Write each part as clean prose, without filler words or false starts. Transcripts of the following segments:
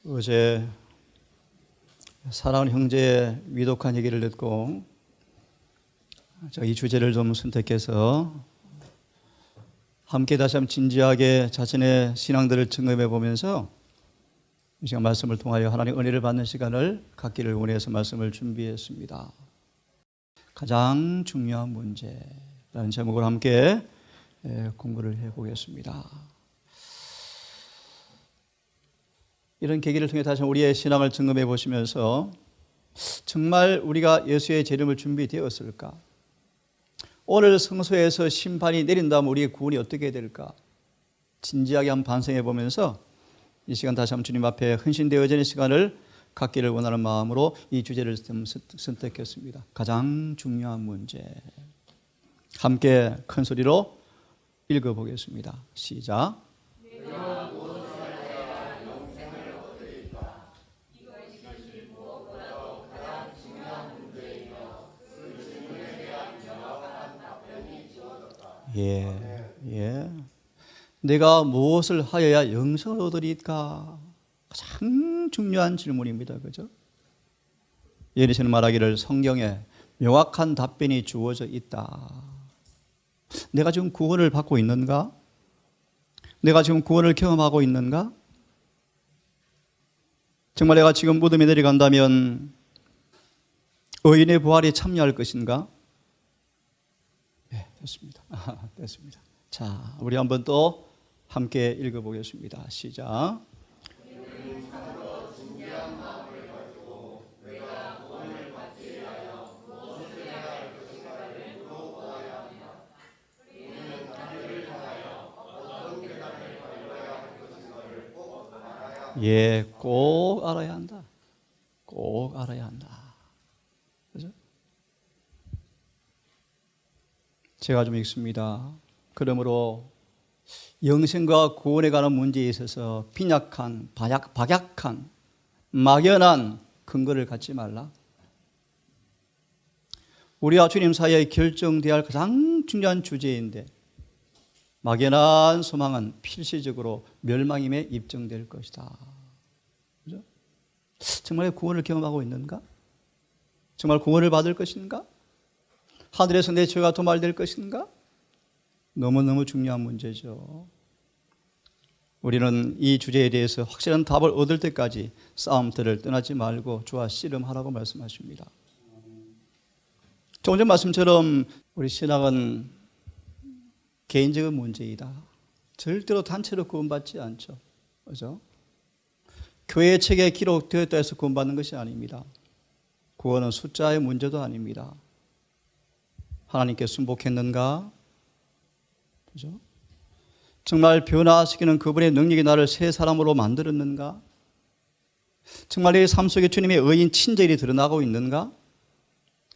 어제 사랑하는 형제의 위독한 얘기를 듣고 이 주제를 좀 선택해서 함께 다시 한번 진지하게 자신의 신앙들을 점검해 보면서 이 시간 말씀을 통하여 하나님의 은혜를 받는 시간을 갖기를 원해서 말씀을 준비했습니다. 가장 중요한 문제라는 제목으로 함께 공부를 해보겠습니다. 이런 계기를 통해 다시 우리의 신앙을 점검해 보시면서 정말 우리가 예수의 재림을 준비되었을까? 오늘 성소에서 심판이 내린다면 우리의 구원이 어떻게 될까? 진지하게 한번 반성해 보면서 이 시간 다시 한번 주님 앞에 헌신되어지는 시간을 갖기를 원하는 마음으로 이 주제를 선택했습니다. 가장 중요한 문제. 함께 큰 소리로 읽어보겠습니다. 시작. 예. 내가 무엇을 하여야 영생을 얻으리까? 가장 중요한 질문입니다. 그죠? 예리시는 말하기를 성경에 명확한 답변이 주어져 있다. 내가 지금 구원을 받고 있는가? 내가 지금 구원을 경험하고 있는가? 정말 내가 지금 무덤에 내려간다면 의인의 부활에 참여할 것인가? 네, 됐습니다. 됐습니다. 자, 우리 한번 또 함께 읽어보겠습니다. 시작. 예, 꼭 알아야 한다. 꼭 알아야 한다. 그죠? 제가 좀 읽습니다. 그러므로 영생과 구원에 관한 문제에 있어서 빈약한, 박약한, 막연한 근거를 갖지 말라. 우리와 주님 사이에 결정되어야 할 가장 중요한 주제인데 막연한 소망은 필시적으로 멸망임에 입증될 것이다. 그죠? 정말 구원을 경험하고 있는가? 정말 구원을 받을 것인가? 하늘에서 내 죄가 도말될 것인가? 너무너무 중요한 문제죠. 우리는 이 주제에 대해서 확실한 답을 얻을 때까지 싸움터를 떠나지 말고 주와 씨름하라고 말씀하십니다. 조금 전 말씀처럼 우리 신앙은 개인적인 문제이다. 절대로 단체로 구원받지 않죠. 그죠? 교회 책에 기록되었다 해서 구원받는 것이 아닙니다. 구원은 숫자의 문제도 아닙니다. 하나님께 순복했는가? 그죠? 정말 변화시키는 그분의 능력이 나를 새 사람으로 만들었는가? 정말 내 삶 속에 주님의 의인 친절이 드러나고 있는가?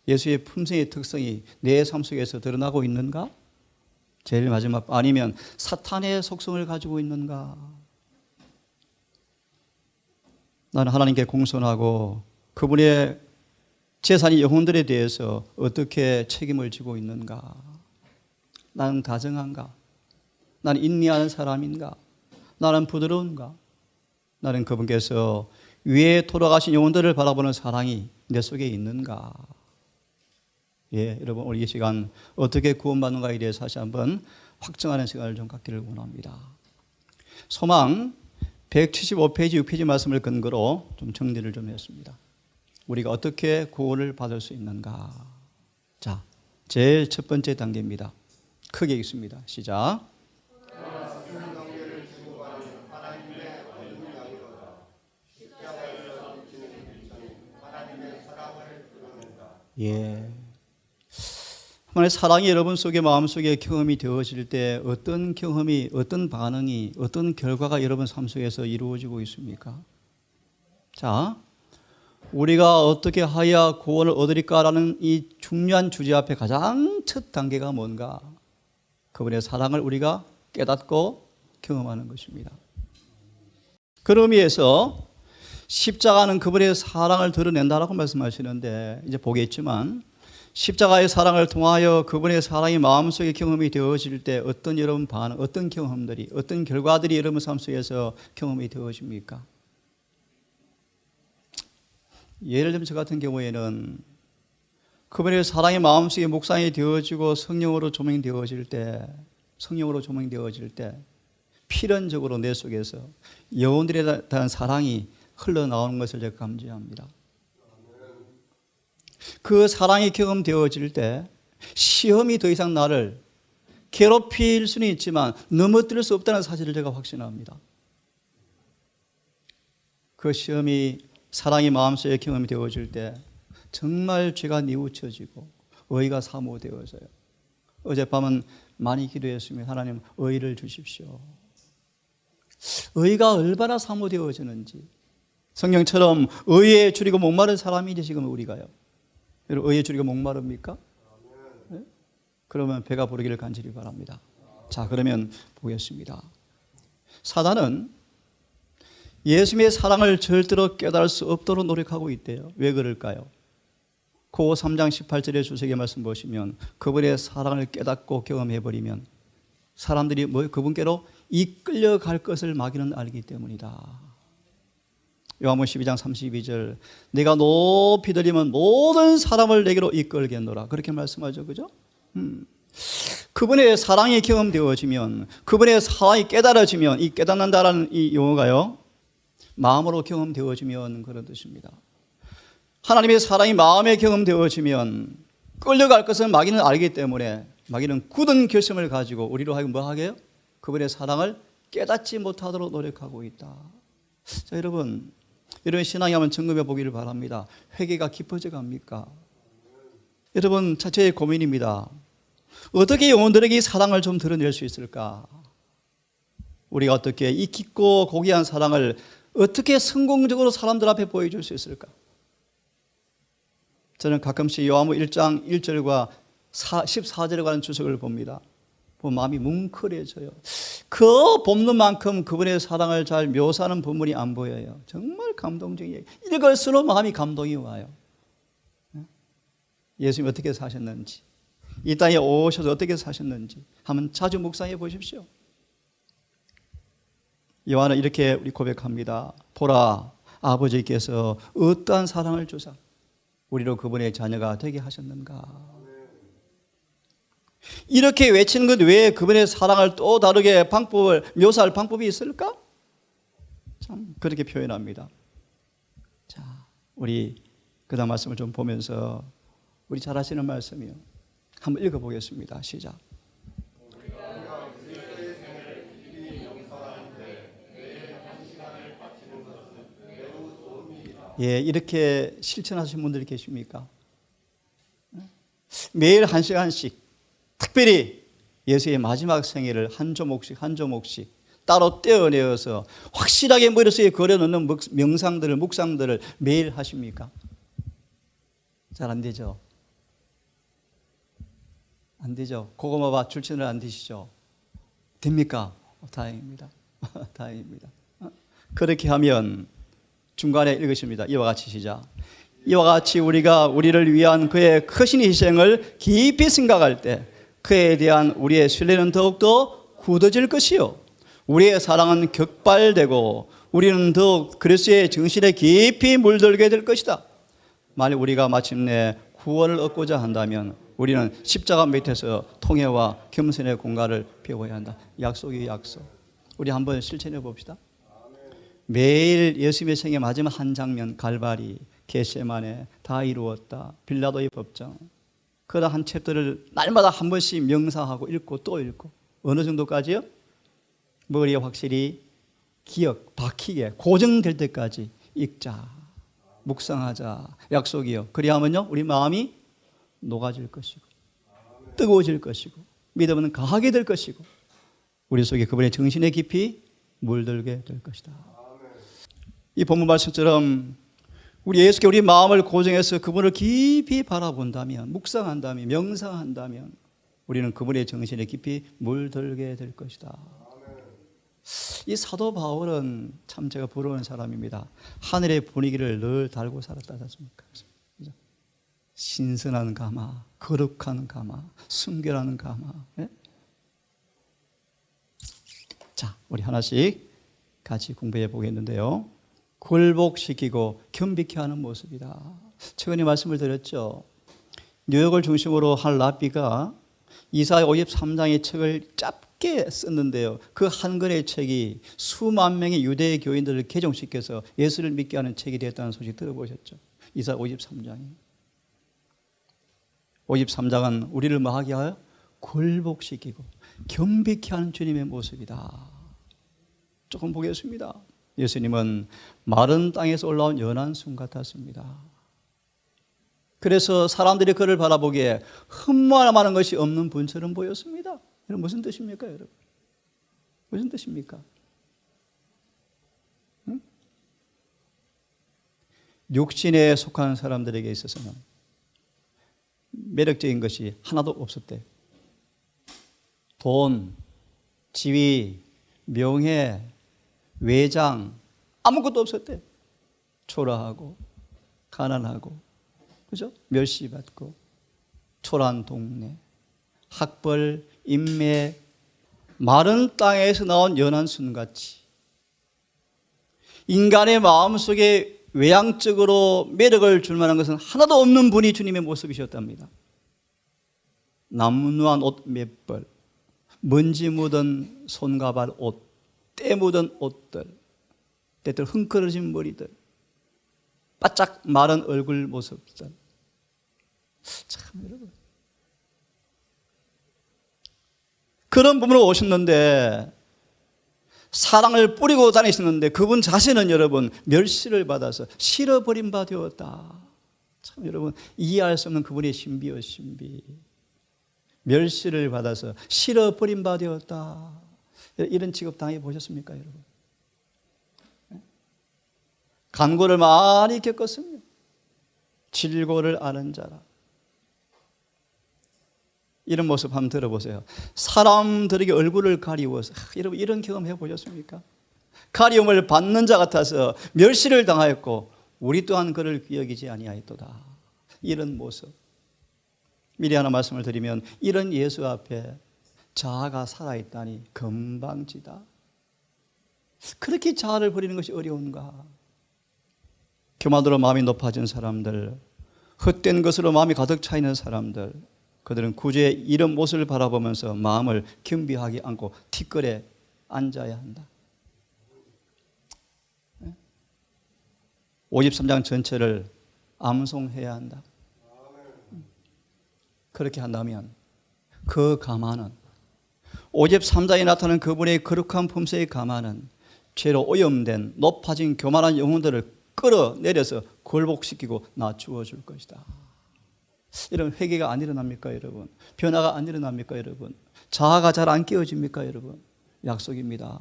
예수의 품성의 특성이 내 삶 속에서 드러나고 있는가? 제일 마지막, 아니면 사탄의 속성을 가지고 있는가? 나는 하나님께 공손하고 그분의 재산이 영혼들에 대해서 어떻게 책임을 지고 있는가? 나는 다정한가? 나는 인내하는 사람인가? 나는 부드러운가? 나는 그분께서 위에 돌아가신 영혼들을 바라보는 사랑이 내 속에 있는가? 예, 여러분 오늘 이 시간 어떻게 구원받는가에 대해서 다시 한번 확정하는 시간을 좀 갖기를 원합니다. 소망 175페이지 6페이지 말씀을 근거로 좀 정리를 좀 했습니다. 우리가 어떻게 구원을 받을 수 있는가? 자, 제일 첫 번째 단계입니다. 크게 읽습니다. 시작. 예. 하나님의 사랑이 여러분 속에 마음속에 경험이 되어질 때 어떤 경험이, 어떤 반응이, 어떤 결과가 여러분 삶 속에서 이루어지고 있습니까? 자, 우리가 어떻게 하여야 구원을 얻으리까라는 이 중요한 주제 앞에 가장 첫 단계가 뭔가? 그분의 사랑을 우리가 깨닫고 경험하는 것입니다. 그런 의미에서 십자가는 그분의 사랑을 드러낸다라고 말씀하시는데 이제 보겠지만 십자가의 사랑을 통하여 그분의 사랑이 마음속에 경험이 되어질 때 어떤 여러분 반응, 어떤 경험들이, 어떤 결과들이 여러분 삶 속에서 경험이 되어집니까? 예를 들면 저 같은 경우에는 그분의 사랑이 마음속에 묵상이 되어지고 성령으로 조명되어질 때 필연적으로 내 속에서 영혼들에 대한 사랑이 흘러나오는 것을 제가 감지합니다. 그 사랑이 경험되어질 때 시험이 더 이상 나를 괴롭힐 수는 있지만 넘어뜨릴 수 없다는 사실을 제가 확신합니다. 그 시험이 사랑이 마음속에 경험이 되어질 때 정말 죄가 뉘우쳐지고 의가 사모되어져요. 어젯밤은 많이 기도했으면 하나님 의를 주십시오. 의가 얼마나 사모되어지는지 성경처럼 의에 줄이고 목마른 사람이지 지금 우리가요. 여러분 의에 줄이고 목마릅니까? 네? 그러면 배가 부르기를 간절히 바랍니다. 자, 그러면 보겠습니다. 사단은 예수님의 사랑을 절대로 깨달을 수 없도록 노력하고 있대요. 왜 그럴까요? 고 3장 18절의 주석의 말씀 보시면 그분의 사랑을 깨닫고 경험해버리면 사람들이 그분께로 이끌려갈 것을 마귀는 알기 때문이다. 요한복음 12장 32절 내가 높이 들이면 모든 사람을 내게로 이끌겠노라 그렇게 말씀하죠. 그죠? 그분의 사랑이 경험되어지면 그분의 사랑이 깨달아지면 이 깨닫는다라는 이 용어가요 마음으로 경험되어지면 그런 뜻입니다. 하나님의 사랑이 마음에 경험되어지면 끌려갈 것은 마귀는 알기 때문에 마귀는 굳은 결심을 가지고 우리로 하여금 뭐 하게요? 그분의 사랑을 깨닫지 못하도록 노력하고 있다. 자, 여러분 이런 신앙이 한번 점검해 보기를 바랍니다. 회개가 깊어져 갑니까? 여러분 자체의 고민입니다. 어떻게 영혼들에게 이 사랑을 좀 드러낼 수 있을까? 우리가 어떻게 이 깊고 고귀한 사랑을 어떻게 성공적으로 사람들 앞에 보여줄 수 있을까? 저는 가끔씩 요한복음 1장 1절과 14절에 관한 주석을 봅니다. 마음이 뭉클해져요. 그 본문 만큼 그분의 사랑을 잘 묘사하는 본문이 안 보여요. 정말 감동적이에요. 읽을수록 마음이 감동이 와요. 예수님이 어떻게 사셨는지 이 땅에 오셔서 어떻게 사셨는지 한번 자주 묵상해 보십시오. 요한은 이렇게 우리 고백합니다. 보라 아버지께서 어떠한 사랑을 주사 우리로 그분의 자녀가 되게 하셨는가. 이렇게 외치는 것 외에 그분의 사랑을 또 다르게 묘사할 방법이 있을까? 참 그렇게 표현합니다. 자, 우리 그 다음 말씀을 좀 보면서 우리 잘 아시는 말씀이요. 한번 읽어보겠습니다. 시작. 예, 이렇게 실천하시는 분들이 계십니까? 매일 1시간씩 특별히 예수의 마지막 생애를 한 조목씩 따로 떼어내어서 확실하게 머릿속에 걸어놓는 명상들을 묵상들을 매일 하십니까? 잘 안 되죠? 안 되죠? 고구마밥 출신을 안 드시죠? 됩니까? 다행입니다. 다행입니다. 그렇게 하면 중간에 읽으십니다. 이와 같이 시작. 이와 같이 우리가 우리를 위한 그의 크신 희생을 깊이 생각할 때 그에 대한 우리의 신뢰는 더욱더 굳어질 것이요 우리의 사랑은 격발되고 우리는 더욱 그리스도의 정신에 깊이 물들게 될 것이다. 만약 우리가 마침내 구원을 얻고자 한다면 우리는 십자가 밑에서 통회와 겸손의 공갈을 배워야 한다. 약속이 약속. 우리 한번 실천해 봅시다. 매일 예수님의 생애 마지막 한 장면 갈바리 겟세마네 다 이루었다. 빌라도의 법정. 그러다 한 챕터를 날마다 한 번씩 명상하고 읽고 또 읽고 어느 정도까지요? 머리에 확실히 박히게 고정될 때까지 읽자. 묵상하자. 약속이요. 그리하면요 우리 마음이 녹아질 것이고 뜨거워질 것이고 믿음은 강하게 될 것이고 우리 속에 그분의 정신에 깊이 물들게 될 것이다. 이 본문 말씀처럼 우리 예수께 우리 마음을 고정해서 그분을 깊이 바라본다면 묵상한다면 명상한다면 우리는 그분의 정신에 깊이 물들게 될 것이다. 이 사도 바울은 참 제가 부러운 사람입니다. 하늘의 분위기를 늘 달고 살았다 않습니까? 신선한 가마, 거룩한 가마, 순결한 가마. 네? 자, 우리 하나씩 같이 공부해 보겠는데요. 굴복시키고 겸비케 하는 모습이다. 최근에 말씀을 드렸죠. 뉴욕을 중심으로 한 랍비가 이사야 53장의 책을 짧게 썼는데요. 그 한 권의 책이 수만 명의 유대 교인들을 개종시켜서 예수를 믿게 하는 책이 되었다는 소식 들어보셨죠? 이사야 53장이. 53장은 우리를 뭐하게 하여? 굴복시키고 겸비케 하는 주님의 모습이다. 조금 보겠습니다. 예수님은 마른 땅에서 올라온 연한 순 같았습니다. 그래서 사람들이 그를 바라보기에 흠모할 것이 없는 분처럼 보였습니다. 여러분 무슨 뜻입니까, 여러분? 무슨 뜻입니까? 응? 육신에 속한 사람들에게 있어서는 매력적인 것이 하나도 없었대요. 돈, 지위, 명예, 외장 아무것도 없었대요. 초라하고 가난하고, 그죠? 멸시받고, 초라한 동네, 학벌, 인매, 마른 땅에서 나온 연한 순같이 인간의 마음속에 외향적으로 매력을 줄 만한 것은 하나도 없는 분이 주님의 모습이셨답니다. 남루한 옷 몇 벌, 먼지 묻은 손과 발 옷, 때 묻은 옷들, 때때로 흥크러진 머리들, 바짝 마른 얼굴 모습들. 참 여러분, 그런 분으로 오셨는데 사랑을 뿌리고 다니셨는데 그분 자신은 여러분 멸시를 받아서 실어버린 바 되었다. 참 여러분 이해할 수 없는 그분의 신비요 신비. 멸시를 받아서 실어버린 바 되었다. 이런 취급 당해 보셨습니까, 여러분? 간고를 많이 겪었습니다. 질고를 아는 자라. 이런 모습 한번 들어보세요. 사람들에게 얼굴을 가리워서, 여러분 이런 경험 해보셨습니까? 가리움을 받는 자 같아서 멸시를 당하였고 우리 또한 그를 귀여기지 아니하였도다. 이런 모습. 미리 하나 말씀을 드리면 이런 예수 앞에 자아가 살아있다니 건방지다. 그렇게 자아를 버리는 것이 어려운가? 교만으로 마음이 높아진 사람들, 헛된 것으로 마음이 가득 차 있는 사람들, 그들은 구주의 이런 모습을 바라보면서 마음을 겸비하게 안고 티끌에 앉아야 한다. 53장 전체를 암송해야 한다. 그렇게 한다면 그 가마는 53장에 나타나는 그분의 거룩한 품새의 가마는 죄로 오염된 높아진 교만한 영혼들을 끌어내려서 굴복시키고 낮추어 줄 것이다. 이런 회개가 안 일어납니까, 여러분? 변화가 안 일어납니까, 여러분? 자아가 잘 안 깨어집니까, 여러분? 약속입니다.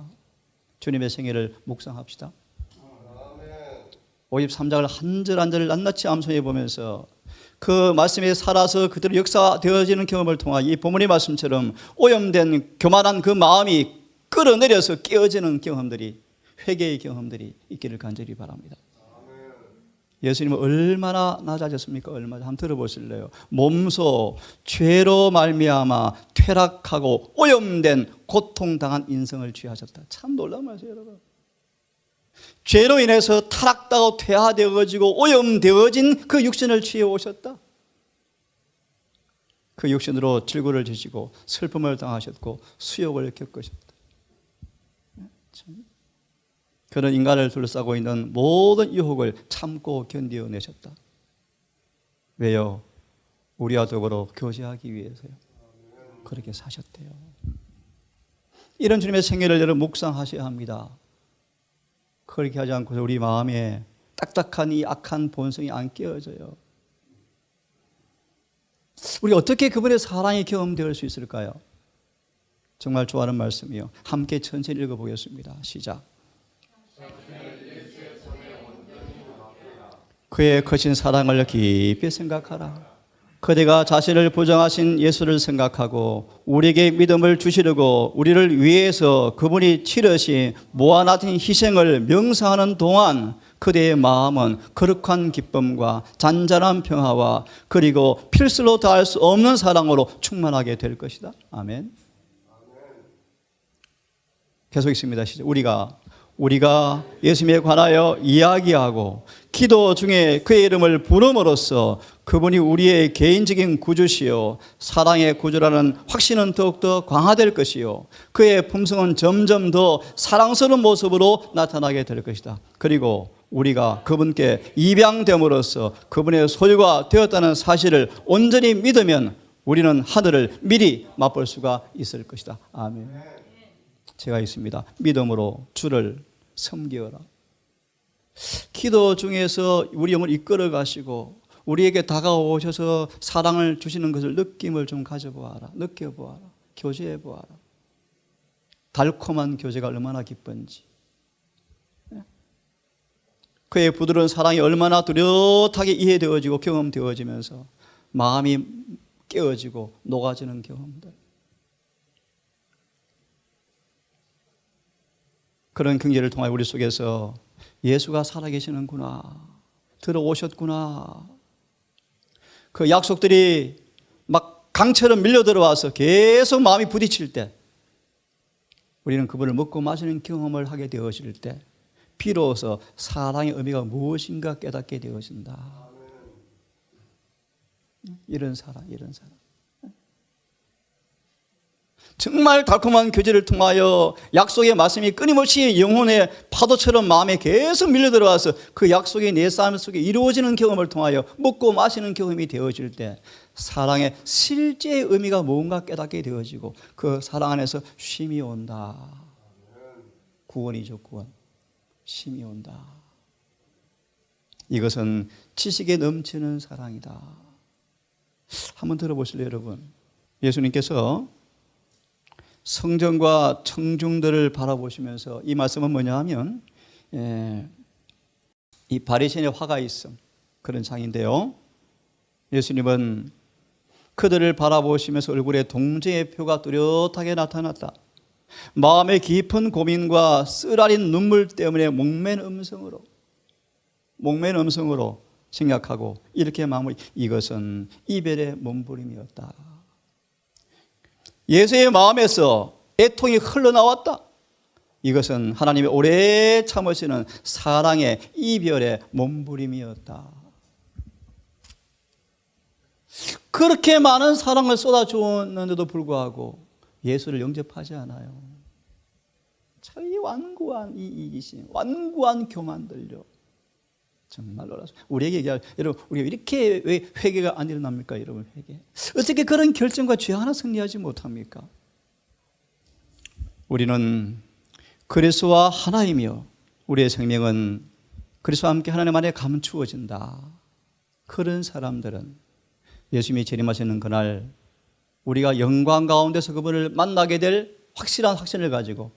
주님의 생애를 묵상합시다. 53장을 한 절 한 절을 낱낱이 암송해 보면서 그 말씀에 살아서 그대로 역사되어지는 경험을 통하여 이 본문의 말씀처럼 오염된 교만한 그 마음이 끌어내려서 깨어지는 경험들이, 회개의 경험들이 있기를 간절히 바랍니다. 예수님은 얼마나 낮아졌습니까? 얼마나 한번 들어보실래요? 몸소 죄로 말미암아 퇴락하고 오염된 고통당한 인생을 취하셨다. 참 놀라운 말이에요, 여러분. 죄로 인해서 타락하고 퇴화되어지고 오염되어진 그 육신을 취해 오셨다. 그 육신으로 질고를 지시고 슬픔을 당하셨고 수욕을 겪으셨다. 참. 그런 인간을 둘러싸고 있는 모든 유혹을 참고 견디어내셨다. 왜요? 우리와 더불어 교제하기 위해서요. 그렇게 사셨대요. 이런 주님의 생애를 여러분 묵상하셔야 합니다. 그렇게 하지 않고서 우리 마음에 딱딱한 이 악한 본성이 안 깨어져요. 우리 어떻게 그분의 사랑이 경험될 수 있을까요? 정말 좋아하는 말씀이요. 함께 천천히 읽어보겠습니다. 시작. 그의 크신 사랑을 깊이 생각하라. 그대가 자신을 부정하신 예수를 생각하고 우리에게 믿음을 주시려고 우리를 위해서 그분이 치르신 무한하신 희생을 명상하는 동안 그대의 마음은 거룩한 기쁨과 잔잔한 평화와 그리고 필수로 다할 수 없는 사랑으로 충만하게 될 것이다. 아멘. 계속 있습니다. 우리가 우리가 예수님에 관하여 이야기하고 기도 중에 그의 이름을 부름으로써 그분이 우리의 개인적인 구주시요 사랑의 구주라는 확신은 더욱더 강화될 것이요 그의 품성은 점점 더 사랑스러운 모습으로 나타나게 될 것이다. 그리고 우리가 그분께 입양됨으로써 그분의 소유가 되었다는 사실을 온전히 믿으면 우리는 하늘을 미리 맛볼 수가 있을 것이다. 아멘. 제가 있습니다. 믿음으로 주를 섬기어라. 기도 중에서 우리 영을 이끌어 가시고 우리에게 다가오셔서 사랑을 주시는 것을 느낌을 좀 가져보아라. 느껴보아라. 교제해보아라. 달콤한 교제가 얼마나 기쁜지, 그의 부드러운 사랑이 얼마나 뚜렷하게 이해되어지고 경험되어지면서 마음이 깨어지고 녹아지는 경험들, 그런 경계를 통하여 우리 속에서 예수가 살아계시는구나, 들어오셨구나, 그 약속들이 막 강처럼 밀려들어와서 계속 마음이 부딪힐 때 우리는 그분을 먹고 마시는 경험을 하게 되어질 때 비로소 사랑의 의미가 무엇인가 깨닫게 되어진다. 이런 사랑. 정말 달콤한 교제를 통하여 약속의 말씀이 끊임없이 영혼의 파도처럼 마음에 계속 밀려들어와서 그 약속이 내 삶 속에 이루어지는 경험을 통하여 먹고 마시는 경험이 되어질 때 사랑의 실제의 의미가 뭔가 깨닫게 되어지고 그 사랑 안에서 쉼이 온다. 구원이죠, 구원. 쉼이 온다. 이것은 지식에 넘치는 사랑이다. 한번 들어보실래요, 여러분? 예수님께서 성전과 청중들을 바라보시면서 이 말씀은 뭐냐 하면 이 바리새인의 화가 있음, 그런 장인데요. 예수님은 그들을 바라보시면서 얼굴에 동정의 표가 뚜렷하게 나타났다. 마음의 깊은 고민과 쓰라린 눈물 때문에 목맨 음성으로 생각하고 이렇게 마무리, 이것은 이별의 몸부림이었다. 예수의 마음에서 애통이 흘러나왔다. 이것은 하나님의 오래 참으시는 사랑의 이별의 몸부림이었다. 그렇게 많은 사랑을 쏟아주었는데도 불구하고 예수를 영접하지 않아요. 참 완고한 이기심, 완고한 교만들요. 정말 놀라서 우리에게 얘기할, 여러분, 우리가 이렇게 왜 회개가 안 일어납니까? 여러분, 회개 어떻게 그런 결정과 죄 하나 승리하지 못합니까? 우리는 그리스도와 하나이며 우리의 생명은 그리스도와 함께 하나님 안에 감추어진다. 그런 사람들은 예수님이 재림하시는 그날 우리가 영광 가운데서 그분을 만나게 될 확실한 확신을 가지고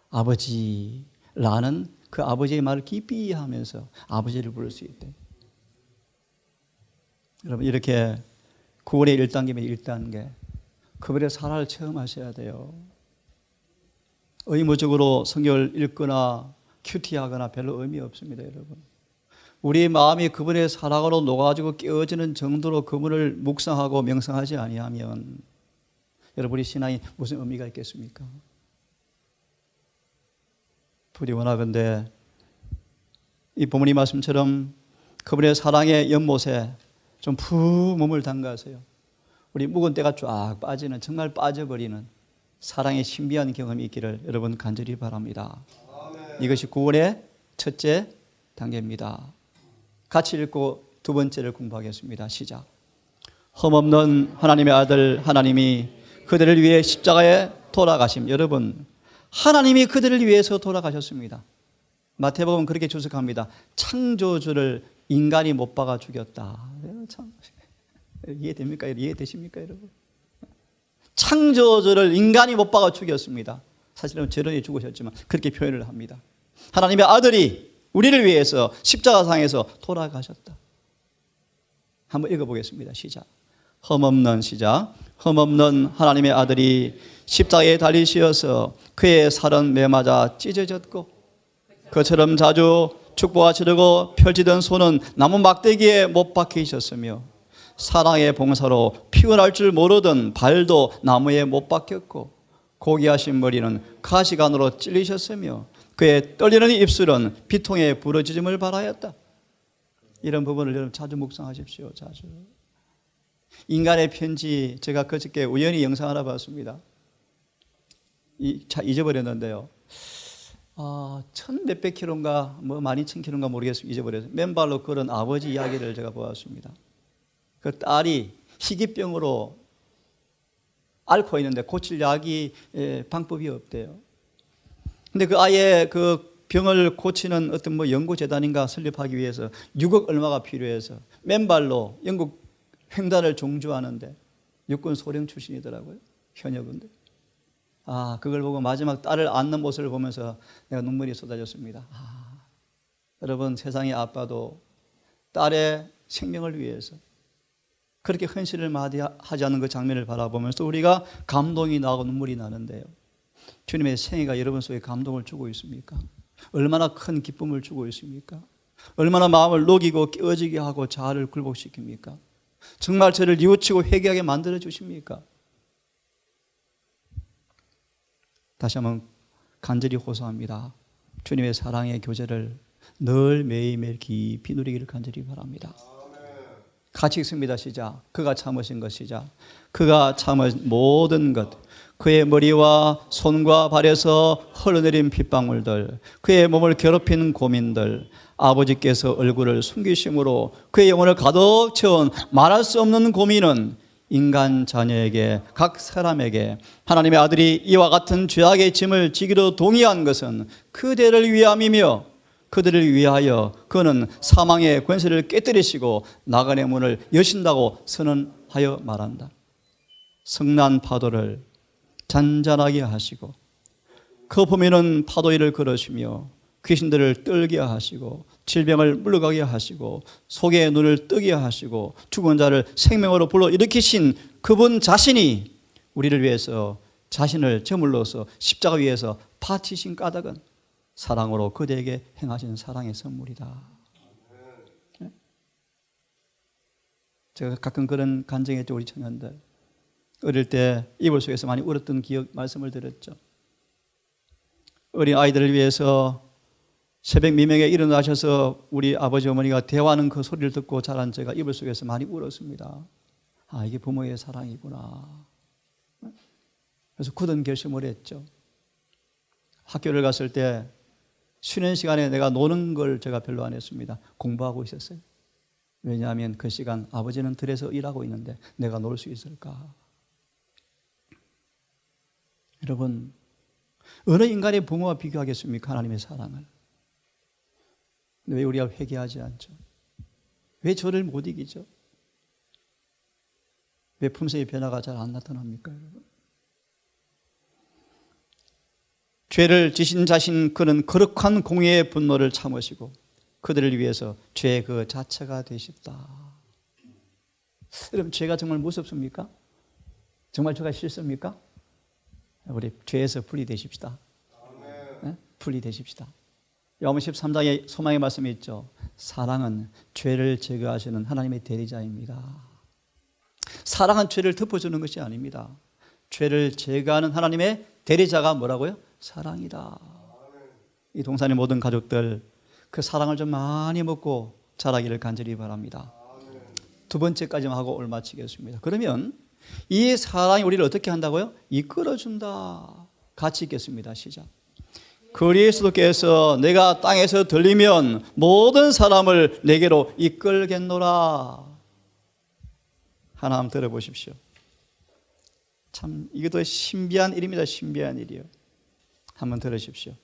아버지라는 그 아버지의 말을 깊이 이해하면서 아버지를 부를 수 있대. 여러분, 이렇게 구원의 1단계면 1단계, 그분의 사랑을 체험하셔야 돼요. 의무적으로 성경을 읽거나 큐티하거나 별로 의미 없습니다, 여러분. 우리의 마음이 그분의 사랑으로 녹아지고 깨어지는 정도로 그분을 묵상하고 명상하지 아니하면 여러분의 신앙이 무슨 의미가 있겠습니까? 부디 원하건대 이 본문의 말씀처럼 그분의 사랑의 연못에 좀 푹 몸을 담가세요. 우리 묵은 때가 쫙 빠지는, 정말 빠져버리는 사랑의 신비한 경험이 있기를 여러분 간절히 바랍니다. 아멘. 이것이 구원의 첫째 단계입니다. 같이 읽고 두 번째를 공부하겠습니다. 시작. 흠없는 하나님의 아들 하나님이 그들을 위해 십자가에 돌아가심. 여러분, 하나님이 그들을 위해서 돌아가셨습니다. 마태복음 그렇게 주석합니다. 창조주를 인간이 못 박아 죽였다. 참, 이해됩니까? 이해되십니까, 여러분? 창조주를 인간이 못 박아 죽였습니다. 사실은 죄로 죽으셨지만 그렇게 표현을 합니다. 하나님의 아들이 우리를 위해서 십자가상에서 돌아가셨다. 한번 읽어보겠습니다. 시작. 흠없는 하나님의 아들이 십자가에 달리시어서 그의 살은 매맞아 찢어졌고 그처럼 자주 축복하시려고 펼치던 손은 나무 막대기에 못 박히셨으며 사랑의 봉사로 피곤할 줄 모르던 발도 나무에 못 박혔고 고귀하신 머리는 가시관으로 찔리셨으며 그의 떨리는 입술은 비통에 부러지짐을 바라였다. 이런 부분을 여러분 자주 묵상하십시오. 자주. 인간의 편지, 제가 그저께 우연히 영상 하나 봤습니다. 잊어버렸는데요. 천 몇백 킬로인가 뭐 12,000킬로인가 모르겠어요. 잊어버렸어요. 맨발로 걸은 아버지 이야기를 제가 보았습니다. 그 딸이 희귀병으로 앓고 있는데 고칠 약이 방법이 없대요. 근데 그 아이의 그 병을 고치는 어떤 뭐 연구재단인가 설립하기 위해서 6억 얼마가 필요해서 맨발로 영국 횡단을 종주하는데 육군 소령 출신이더라고요. 현역인데. 그걸 보고 마지막 딸을 안는 모습을 보면서 내가 눈물이 쏟아졌습니다. 여러분, 세상의 아빠도 딸의 생명을 위해서 그렇게 헌신을 하지 않는 그 장면을 바라보면서 우리가 감동이 나고 눈물이 나는데요. 주님의 생애가 여러분 속에 감동을 주고 있습니까? 얼마나 큰 기쁨을 주고 있습니까? 얼마나 마음을 녹이고 깨어지게 하고 자아를 굴복시킵니까? 정말 저를 뉘우치고 회개하게 만들어 주십니까? 다시 한번 간절히 호소합니다. 주님의 사랑의 교제를 늘 매일매일 깊이 누리기를 간절히 바랍니다. 같이 읽습니다. 시작. 그가 참으신 것. 시작. 그가 참은 모든 것, 그의 머리와 손과 발에서 흘러내린 핏방울들, 그의 몸을 괴롭히는 고민들, 아버지께서 얼굴을 숨기심으로 그의 영혼을 가득 채운 말할 수 없는 고민은 인간 자녀에게, 각 사람에게 하나님의 아들이 이와 같은 죄악의 짐을 지기로 동의한 것은 그대를 위함이며, 그들을 위하여 그는 사망의 권세를 깨뜨리시고 나간의 문을 여신다고 선언하여 말한다. 성난 파도를 잔잔하게 하시고 거품이는 파도 위를 걸으시며 귀신들을 떨게 하시고 질병을 물러가게 하시고 속의 눈을 뜨게 하시고 죽은 자를 생명으로 불러일으키신 그분 자신이 우리를 위해서 자신을 제물로서 십자가 위에서 바치신 까닭은 사랑으로 그대에게 행하신 사랑의 선물이다. 제가 가끔 그런 간증했죠. 우리 청년들 어릴 때 이불 속에서 많이 울었던 기억 말씀을 드렸죠. 어린 아이들을 위해서 새벽 미명에 일어나셔서 우리 아버지 어머니가 대화하는 그 소리를 듣고 자란 제가 이불 속에서 많이 울었습니다. 이게 부모의 사랑이구나. 그래서 굳은 결심을 했죠. 학교를 갔을 때 쉬는 시간에 내가 노는 걸 제가 별로 안 했습니다. 공부하고 있었어요. 왜냐하면 그 시간 아버지는 들에서 일하고 있는데 내가 놀 수 있을까? 여러분, 어느 인간의 부모와 비교하겠습니까? 하나님의 사랑을. 왜 우리가 회개하지 않죠? 왜 저를 못 이기죠? 왜 품성의 변화가 잘 안 나타납니까, 여러분? 죄를 지신 자신 그는 거룩한 공의의 분노를 참으시고 그들을 위해서 죄의 그 자체가 되셨다. 여러분, 죄가 정말 무섭습니까? 정말 죄가 싫습니까? 우리 죄에서 분리되십시다. 네? 분리되십시다. 요한복음 13장에 소망의 말씀이 있죠. 사랑은 죄를 제거하시는 하나님의 대리자입니다. 사랑은 죄를 덮어주는 것이 아닙니다. 죄를 제거하는 하나님의 대리자가 뭐라고요? 사랑이다. 이 동산의 모든 가족들 그 사랑을 좀 많이 먹고 자라기를 간절히 바랍니다. 두 번째까지만 하고 오늘 마치겠습니다. 그러면 이 사랑이 우리를 어떻게 한다고요? 이끌어준다. 같이 읽겠습니다. 시작. 그리스도께서 내가 땅에서 들리면 모든 사람을 내게로 이끌겠노라. 하나님 들어보십시오. 참 이것도 신비한 일입니다. 신비한 일이요. 한번 들으십시오.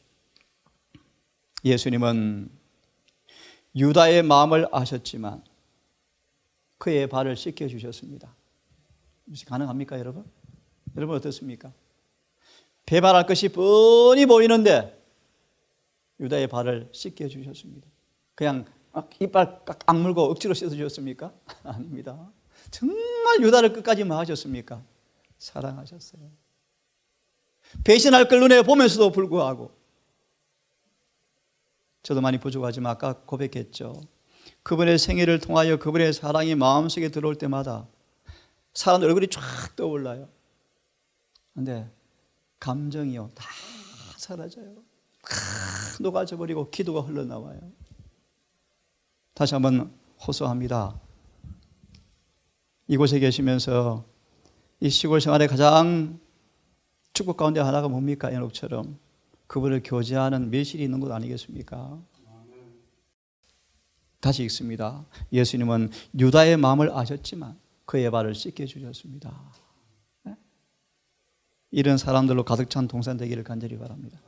예수님은 유다의 마음을 아셨지만 그의 발을 씻겨주셨습니다. 가능합니까, 여러분? 여러분 어떻습니까? 배반할 것이 뻔히 보이는데 유다의 발을 씻겨주셨습니다. 그냥 이빨 깍 악물고 억지로 씻어주셨습니까? 아닙니다. 정말 유다를 끝까지 뭐 하셨습니까? 사랑하셨어요. 배신할 걸 눈에 보면서도 불구하고 저도 많이 부족하지만 아까 고백했죠. 그분의 생애를 통하여 그분의 사랑이 마음속에 들어올 때마다 사람 얼굴이 쫙 떠올라요. 그런데 감정이요 다 사라져요. 녹아져 버리고 기도가 흘러나와요. 다시 한번 호소합니다. 이곳에 계시면서 이 시골 생활의 가장 축복 가운데 하나가 뭡니까? 에녹처럼 그분을 교제하는 밀실이 있는 것 아니겠습니까? 다시 읽습니다. 예수님은 유다의 마음을 아셨지만 그의 발을 씻겨주셨습니다. 이런 사람들로 가득 찬 동산 되기를 간절히 바랍니다.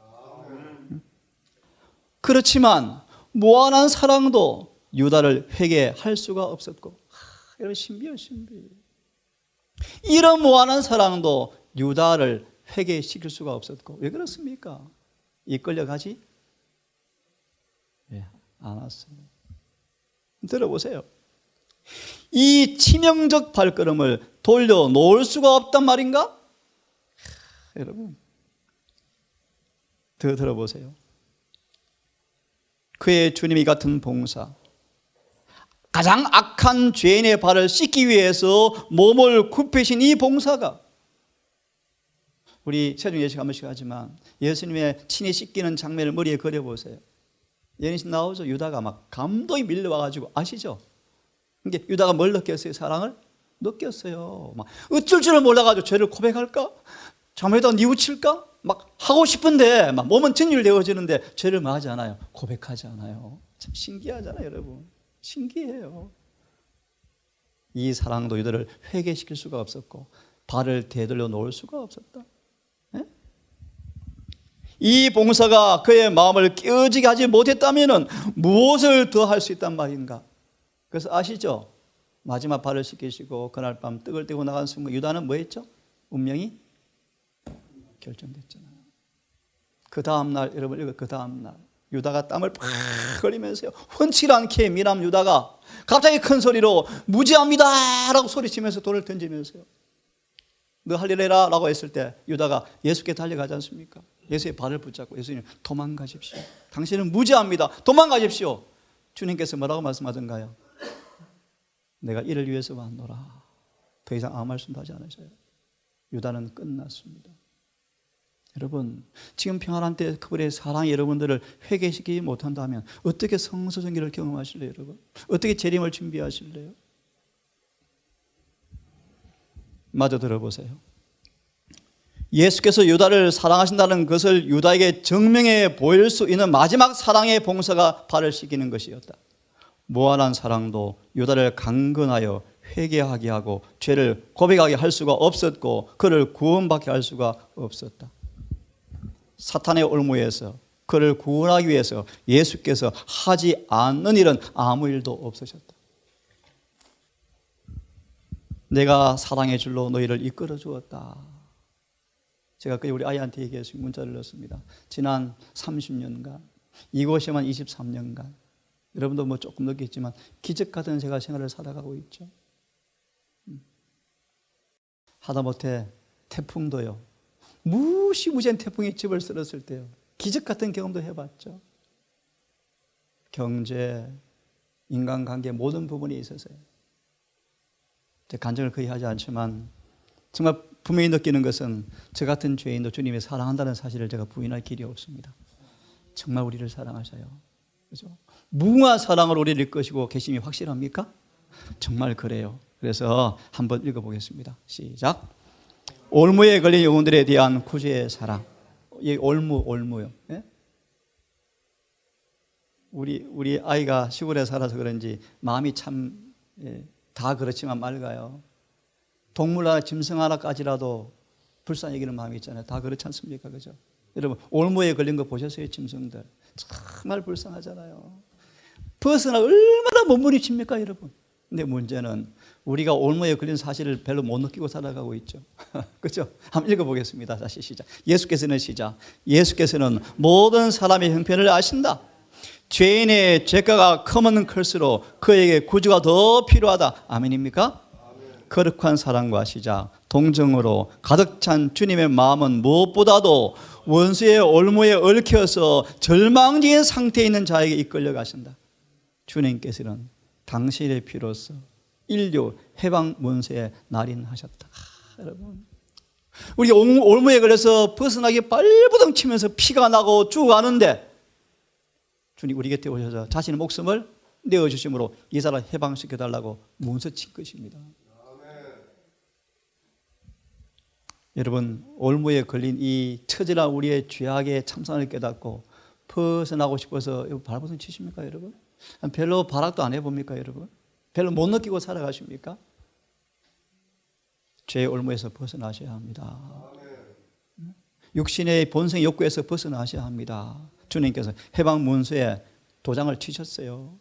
그렇지만 무한한 사랑도 유다를 회개할 수가 없었고, 여러분 신비해요, 신비. 이런 무한한 사랑도 유다를 회개시킬 수가 없었고, 왜 그렇습니까? 이끌려가지 않았어요. 들어보세요. 이 치명적 발걸음을 돌려놓을 수가 없단 말인가? 여러분 더 들어보세요. 그의 주님이 같은 봉사, 가장 악한 죄인의 발을 씻기 위해서 몸을 굽히신 이 봉사가, 우리 체중 예식 한 번씩 하지만 예수님의 친히 씻기는 장면을 머리에 그려보세요. 예수님 나오죠. 유다가 막 감동이 밀려와가지고, 아시죠? 그러니까 유다가 뭘 느꼈어요? 사랑을 느꼈어요. 막 어쩔 줄을 몰라가지고 죄를 고백할까? 잘못했다고 뉘우칠까? 막 하고 싶은데 막 몸은 진율되어지는데 죄를 뭐 하지 않아요? 고백하지 않아요. 참 신기하잖아요, 여러분. 신기해요. 이 사랑도 유다를 회개시킬 수가 없었고 발을 되돌려 놓을 수가 없었다. 네? 이 봉사가 그의 마음을 깨어지게 하지 못했다면 무엇을 더 할 수 있단 말인가? 그래서 아시죠? 마지막 발을 씻기시고 그날 밤 떡을 떼고 나간 순간 유다는 뭐 했죠? 운명이 결정됐잖아요. 그 다음날, 여러분 이거 그 다음날 유다가 땀을 팍 흘리면서요, 흔치 않게 미남 유다가 갑자기 큰 소리로 무지합니다 라고 소리치면서 돌을 던지면서요, 너 할 일 해라 라고 했을 때 유다가 예수께 달려가지 않습니까? 예수의 발을 붙잡고 예수님 도망가십시오. 당신은 무지합니다. 도망가십시오. 주님께서 뭐라고 말씀하던가요? 내가 이를 위해서 왔노라. 더 이상 아무 말씀도 하지 않으셔요. 유다는 끝났습니다. 여러분 지금 평안한 때 그분의 사랑이 여러분들을 회개시키지 못한다면 어떻게 성소성기를 경험하실래요? 여러분 어떻게 재림을 준비하실래요? 마저 들어보세요. 예수께서 유다를 사랑하신다는 것을 유다에게 증명해 보일 수 있는 마지막 사랑의 봉사가 발을 씻기는 것이었다. 무한한 사랑도 유다를 강건하여 회개하게 하고 죄를 고백하게 할 수가 없었고 그를 구원받게 할 수가 없었다. 사탄의 올무에서 그를 구원하기 위해서 예수께서 하지 않는 일은 아무 일도 없으셨다. 내가 사랑의 줄로 너희를 이끌어 주었다. 제가 그 우리 아이한테 얘기해서 문자를 넣었습니다. 지난 30년간 이곳에만 23년간 여러분도 뭐 조금 느꼈지만 기적 같은 제가 생활을 살아가고 있죠. 하다못해 태풍도요, 무시무시한 태풍이 집을 쓸었을 때요, 기적 같은 경험도 해봤죠. 경제, 인간관계 모든 부분에 있어서요. 제 간증을 거의 하지 않지만 정말 분명히 느끼는 것은 저 같은 죄인도 주님이 사랑한다는 사실을 제가 부인할 길이 없습니다. 정말 우리를 사랑하셔요. 그렇죠? 무궁한 사랑으로 우리를 이끄시고 계심이 확실합니까? 정말 그래요. 그래서 한번 읽어보겠습니다. 시작. 올무에 걸린 영혼들에 대한 구주의 사랑. 이 올무요. 예? 우리 아이가 시골에 살아서 그런지 마음이 참 다 그렇지만 맑아요. 동물 하나, 짐승 하나까지라도 불쌍히 여기는 마음이 있잖아요. 다 그렇지 않습니까? 그죠? 여러분 올무에 걸린 거 보셨어요? 짐승들 정말 불쌍하잖아요. 벗어나 얼마나 몸부림칩니까 여러분? 근데 문제는 우리가 올무에 걸린 사실을 별로 못 느끼고 살아가고 있죠. 그렇죠? 한번 읽어보겠습니다. 다시 시작. 예수께서는 모든 사람의 형편을 아신다. 죄인의 죄가가 크면 클수록 그에게 구주가 더 필요하다. 아멘입니까? 아멘. 거룩한 사랑과 시작, 동정으로 가득 찬 주님의 마음은 무엇보다도 원수의 올무에 얽혀서 절망적인 상태에 있는 자에게 이끌려 가신다. 주님께서는 당신의 피로써 인류 해방 문세에 날인하셨다. 여러분 우리가 올무에 걸려서 벗어나기 발부둥 치면서 피가 나고 죽어가는데 주님 우리 곁에 오셔서 자신의 목숨을 내어주심으로 이 사람 해방시켜달라고 문서친 것입니다. 여러분, 올무에 걸린 이 처절한 우리의 죄악의 참상을 깨닫고 벗어나고 싶어서 발버둥 치십니까, 여러분? 별로 발악도 안 해봅니까, 여러분? 별로 못 느끼고 살아가십니까? 죄의 올무에서 벗어나셔야 합니다. 육신의 본성의 욕구에서 벗어나셔야 합니다. 주님께서 해방 문서에 도장을 치셨어요.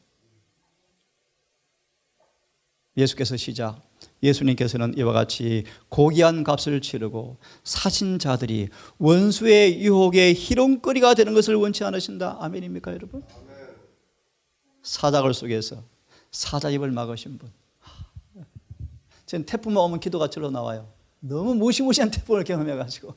예수께서 시작, 예수님께서는 이와 같이 고귀한 값을 치르고 사신 자들이 원수의 유혹에 희롱거리가 되는 것을 원치 않으신다. 아멘입니까, 여러분? 사자굴 속에서 사자 입을 막으신 분. 저는 태풍만 오면 기도가 절로 나와요. 너무 무시무시한 태풍을 경험해가지고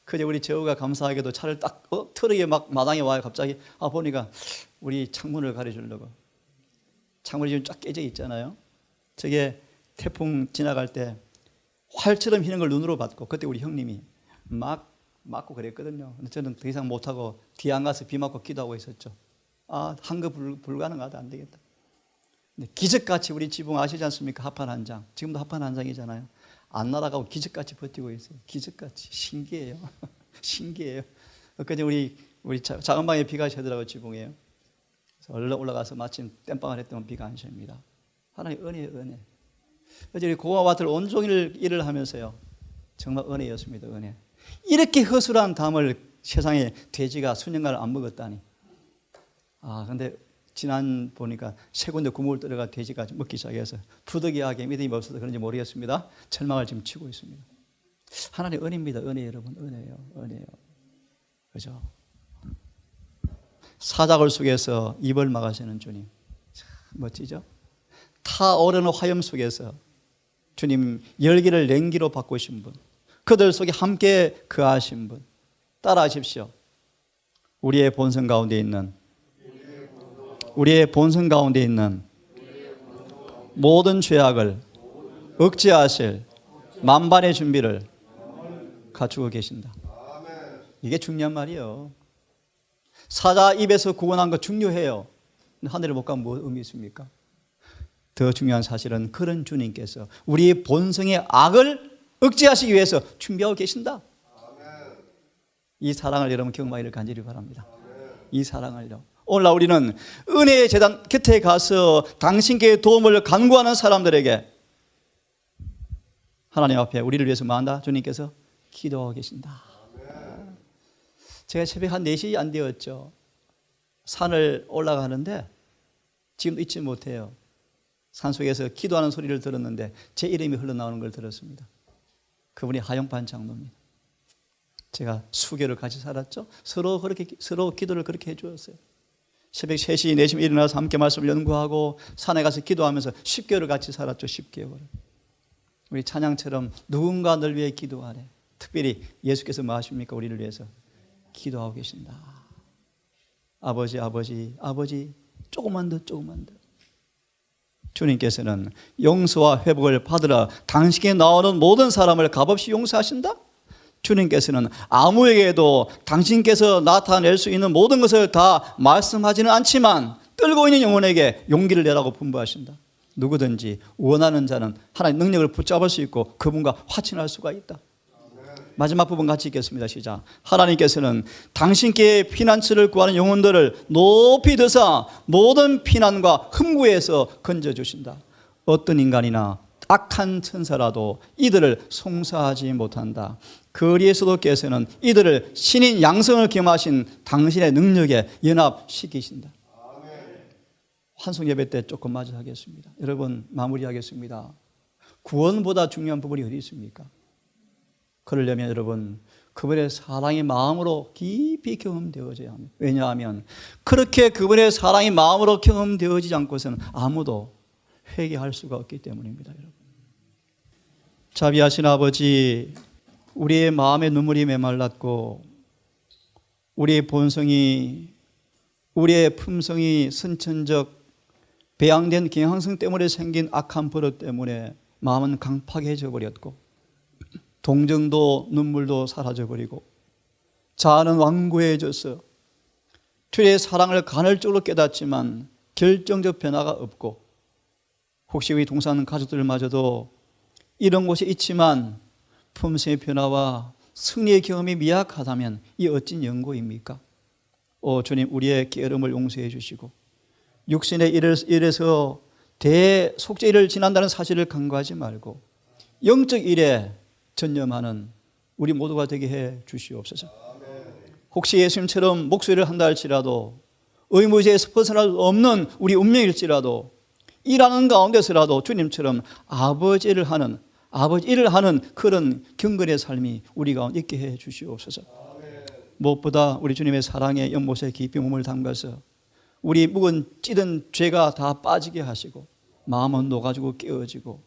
그제 우리 재호가 감사하게도 차를 딱 트럭에 막 마당에 와요. 갑자기 보니까 우리 창문을 가려주려고 창문이 지금 쫙 깨져 있잖아요. 저게 태풍 지나갈 때 활처럼 휘는 걸 눈으로 봤고 그때 우리 형님이 막 맞고 그랬거든요. 근데 저는 더 이상 못하고 뒤에 안 가서 비 맞고 기도하고 있었죠. 한거 불가능하다, 안 되겠다. 근데 기적같이 우리 지붕 아시지 않습니까? 합판 한 장. 지금도 합판 한 장이잖아요. 안 날아가고 기적같이 버티고 있어요. 기적같이. 신기해요. 신기해요. 그때 우리 작은 방에 비가 새더라고요, 지붕에요. 그래서 얼른 올라가서 마침 땜빵을 했더니 비가 안 셉니다. 하나님 은혜예요, 은혜. 어제 우리 고아와들 온종일 일을 하면서요. 정말 은혜였습니다, 은혜. 이렇게 허술한 담을 세상에 돼지가 수년간을 안 먹었다니. 근데 지난 보니까 세 군데 구멍을 뚫어가 돼지가 먹기 시작해서 부득이하게 믿음이 없어서 그런지 모르겠습니다. 절망을 지금 치고 있습니다. 하나님 은혜입니다. 은혜 여러분, 은혜예요, 은혜예요. 그죠? 사자굴 속에서 입을 막으시는 주님, 참 멋지죠? 타오르는 화염 속에서 주님 열기를 냉기로 바꾸신 분, 그들 속에 함께 거하신 분, 따라하십시오. 우리의 본성 가운데 있는 모든 죄악을 억제하실 만반의 준비를 갖추고 계신다. 이게 중요한 말이에요. 사자 입에서 구원한 거 중요해요. 하늘에 못 가면 뭐 의미 있습니까? 더 중요한 사실은 그런 주님께서 우리의 본성의 악을 억제하시기 위해서 준비하고 계신다. 이 사랑을 여러분 경험하기를 간절히 바랍니다. 이 사랑을요. 오늘날 우리는 은혜의 재단 곁에 가서 당신께 도움을 간구하는 사람들에게 하나님 앞에 우리를 위해서 뭐 한다? 주님께서 기도하고 계신다. 제가 새벽 한 4시 안 되었죠. 산을 올라가는데 지금도 잊지 못해요. 산속에서 기도하는 소리를 들었는데 제 이름이 흘러나오는 걸 들었습니다. 그분이 하영판 장로입니다. 제가 수교를 같이 살았죠. 서로 기도를 그렇게 해주었어요. 새벽 3시, 4시에 일어나서 함께 말씀을 연구하고 산에 가서 기도하면서 10개월을 같이 살았죠. 10개월. 우리 찬양처럼 누군가 널 위해 기도하래. 특별히 예수께서 뭐 하십니까? 우리를 위해서 기도하고 계신다. 아버지, 아버지, 아버지, 조금만 더, 조금만 더. 주님께서는 용서와 회복을 받으라 당신께 나오는 모든 사람을 값없이 용서하신다. 주님께서는 아무에게도 당신께서 나타낼 수 있는 모든 것을 다 말씀하지는 않지만 떨고 있는 영혼에게 용기를 내라고 분부하신다. 누구든지 원하는 자는 하나님의 능력을 붙잡을 수 있고 그분과 화친할 수가 있다. 마지막 부분 같이 읽겠습니다. 시작. 하나님께서는 당신께 피난처를 구하는 영혼들을 높이 드사 모든 피난과 흠구에서 건져주신다. 어떤 인간이나 악한 천사라도 이들을 송사하지 못한다. 그리스도께서는 이들을 신인 양성을 겸하신 당신의 능력에 연합시키신다. 환송 예배 때 조금 마저 하겠습니다. 여러분 마무리하겠습니다. 구원보다 중요한 부분이 어디 있습니까? 그러려면 여러분 그분의 사랑이 마음으로 깊이 경험되어져야 합니다. 왜냐하면 그렇게 그분의 사랑이 마음으로 경험되어지지 않고서는 아무도 회개할 수가 없기 때문입니다. 여러분. 자비하신 아버지, 우리의 마음에 눈물이 메말랐고 우리의 본성이, 우리의 품성이 선천적 배양된 경향성 때문에 생긴 악한 버릇 때문에 마음은 강팍해져 버렸고 동정도 눈물도 사라져버리고 자아는 완고해져서 주의 사랑을 간헐적으로 깨닫지만 결정적 변화가 없고, 혹시 우리 동사하는 가족들마저도 이런 곳에 있지만 품성의 변화와 승리의 경험이 미약하다면 이 어찐 연고입니까? 주님, 우리의 게으름을 용서해 주시고 육신의 일에서 대속죄를 지난다는 사실을 간과하지 말고 영적 일에 전념하는 우리 모두가 되게 해 주시옵소서. 혹시 예수님처럼 목소리를 한다 할지라도 의무제에서 벗어날 수 없는 우리 운명일지라도 일하는 가운데서라도 주님처럼 아버지 일을 하는 그런 경건의 삶이 우리 가운데 있게 해 주시옵소서. 무엇보다 우리 주님의 사랑의 연못에 깊이 몸을 담가서 우리 묵은 찌든 죄가 다 빠지게 하시고 마음은 녹아지고 깨어지고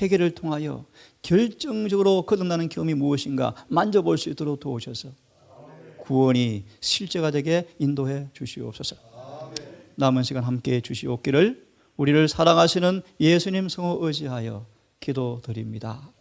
회개를 통하여 결정적으로 거듭나는 경험이 무엇인가 만져볼 수 있도록 도우셔서 구원이 실제가 되게 인도해 주시옵소서. 남은 시간 함께해 주시옵기를 우리를 사랑하시는 예수님 성호 의지하여 기도드립니다.